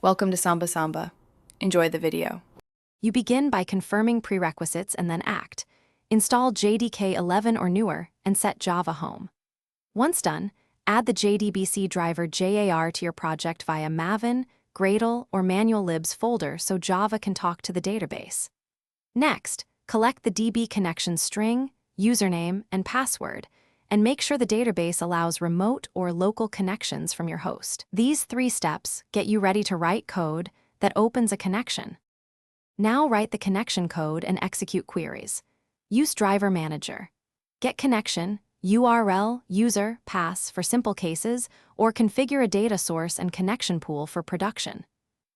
Welcome to Samba Samba. Enjoy the video. You begin by confirming prerequisites and then act. Install JDK 11 or newer and set Java home. Once done, add the JDBC driver JAR to your project via Maven, Gradle, or Manual Libs folder so Java can talk to the database. Next, collect the DB connection string, username, and password, and make sure the database allows remote or local connections from your host. These 3 steps get you ready to write code that opens a connection. Now write the connection code and execute queries. Use Driver Manager. Get connection, URL, user, pass for simple cases, or configure a data source and connection pool for production.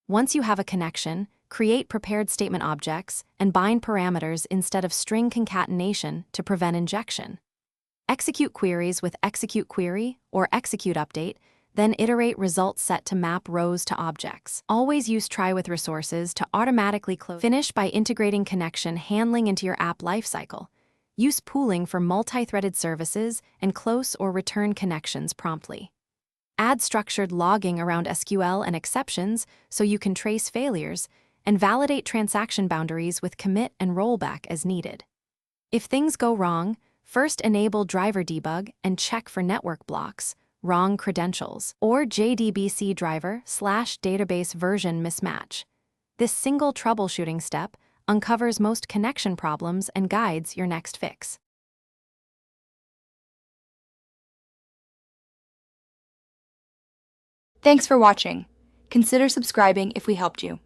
Once you have a connection, create prepared statement objects and bind parameters instead of string concatenation to prevent injection. Execute queries with execute query or execute update, then iterate results set to map rows to objects. Always use try with resources to automatically close. Finish by integrating connection handling into your app lifecycle. Use pooling for multi-threaded services and close or return connections promptly. Add structured logging around SQL and exceptions so you can trace failures, and validate transaction boundaries with commit and rollback as needed. If things go wrong, first enable driver debug and check for network blocks, wrong credentials, or JDBC driver/database version mismatch. This single troubleshooting step uncovers most connection problems and guides your next fix. Thanks for watching. Consider subscribing if we helped you.